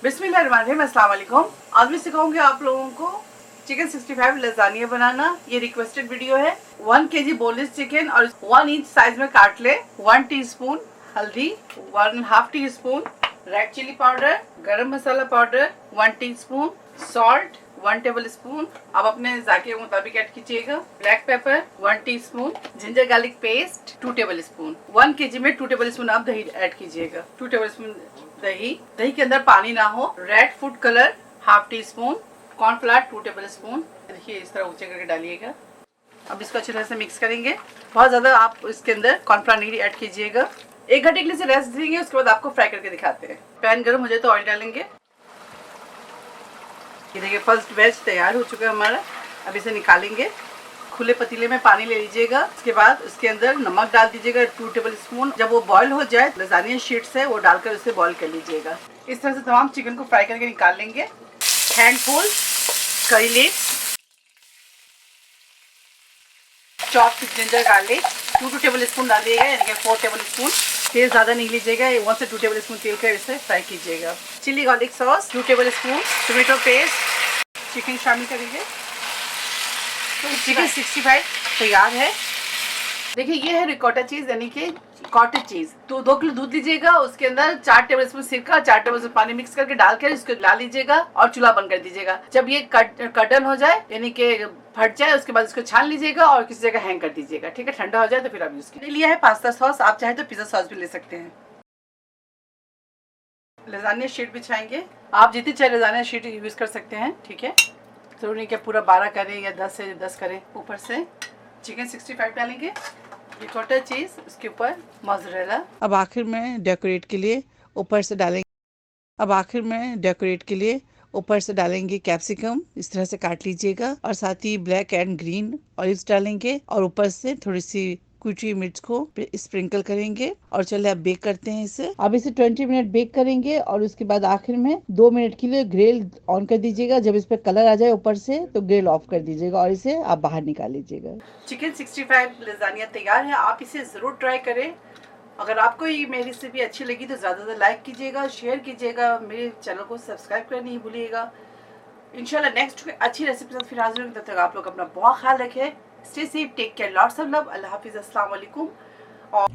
बिस्मिल्लाहिर्रहमानिर्रहीम, अस्सलाम वालेकुम। आज मैं सिखाऊंगी आप लोगों को चिकन 65 लजानिया बनाना। ये रिक्वेस्टेड वीडियो है। 1 kg बोनलेस चिकन और 1 इंच साइज में काट ले। 1 टीस्पून हल्दी, 1.5 teaspoon red chilli powder, garam masala powder 1 teaspoon, salt 1 tablespoon. अब अपने जायके के मुताबिक ऐड कीजिएगा। Black pepper 1 teaspoon, ginger garlic paste 2 tablespoon. 1 kg में 2 टेबल स्पून आप दही ऐड कीजिएगा। 2 टेबल स्पून दही के अंदर पानी ना हो। Red food colour 1/2 teaspoon, cornflour 2 table spoon. देखिए इस तरह ऊंचे करके डालिएगा। अब इसको अच्छी तरह से मिक्स करेंगे। बहुत ज्यादा आप इसके अंदर कॉर्नफ्लावर नहीं ऐड कीजिएगा। 1 घंटे के लिए रेस्ट देंगे, उसके बाद आपको फ्राई करके दिखाते हैं। पैन गर्म हो जाए तो ऑयल डालेंगे। ये देखिए फर्स्ट वेज तैयार हो चुका है हमारा। अब इसे निकालेंगे। खुले पतीले में पानी ले लीजिएगा। उसके बाद उसके अंदर नमक डाल दीजिएगा 2 टेबल स्पून। जब वो बॉईल हो जाए, लजानिया शीट्स है वो डालकर उसे बॉईल कर लीजिएगा। इस तरह से तमाम चिकन को फ्राई करके निकाल लेंगे। Handful curry leaves, chopped ginger garlic 2 table spoon डालिएगा, यानी कि 4 टेबल स्पून। तेल ज़्यादा नहीं लीजिएगा, 1 से 2 टेबल स्पून तेल का इसे फ्राई कीजिएगा। Chilli garlic sauce 2 tablespoon, tomato paste, chicken शामिल करेंगे। तो चिकन 65 तैयार है। देखिए ये है रिकॉटा चीज, यानी कि कॉटेज चीज। तो 2 किलो दूध लीजिएगा, उसके अंदर 4 टेबल स्पून सिरका, 4 टेबल स्पून पानी मिक्स करके डालकर इसको डाल लीजिएगा और चूल्हा बंद कर दीजिएगा। जब ये कटन हो जाए, यानी कि फट जाए, उसके बाद इसको छान लीजिएगा और किसी जगह हैंग कर दीजिएगा। ठीक है, ठंडा हो जाए तो फिर आप यूज कीजिए। लिया है पास्ता सॉस, आप चाहे तो पिज्जा सॉस भी ले सकते हैं। लजानिया शीट बिछाएंगे। आप जितनी चाहे लजानिया शीट यूज कर सकते हैं। ठीक है, जरूरी नहीं कि पूरा 12 करें या 10 से 10 करें। ऊपर से चिकन 65 डालेंगे, रिकॉटा चीज, उसके ऊपर मोज़रेला। अब आखिर में डेकोरेट के लिए ऊपर से डालेंगे कैप्सिकम। इस तरह से काट लीजिएगा और साथ ही ब्लैक एंड ग्रीन ऑलिव्स डालेंगे और ऊपर से थोड़ी सी कुटी मिर्च को स्प्रिंकल करेंगे। और चलिए अब बेक करते हैं इसे। अब इसे 20 मिनट बेक करेंगे और उसके बाद आखिर में 2 मिनट के लिए ग्रिल ऑन कर दीजिएगा। जब इस पे कलर आ जाए ऊपर से तो ग्रिल ऑफ कर दीजिएगा और इसे आप बाहर निकाल लीजिएगा। चिकन 65 लजानिया तैयार है। आप इसे जरूर ट्राई करें। अगर आपको ये मेरी रेसिपी अच्छी लगी तो ज़्यादा से ज़्यादा लाइक कीजिएगा, शेयर कीजिएगा, मेरे चैनल को सब्सक्राइब करना नहीं भूलिएगा। इंशाल्लाह नेक्स्ट अच्छी रेसिपी के साथ फिर हाजिर होंगे। तब तक आप लोग अपना बहुत ख्याल रखें। Stay safe, take care, lots of love, अल्लाह हाफिज़, अस्सलाम वालेकुम। और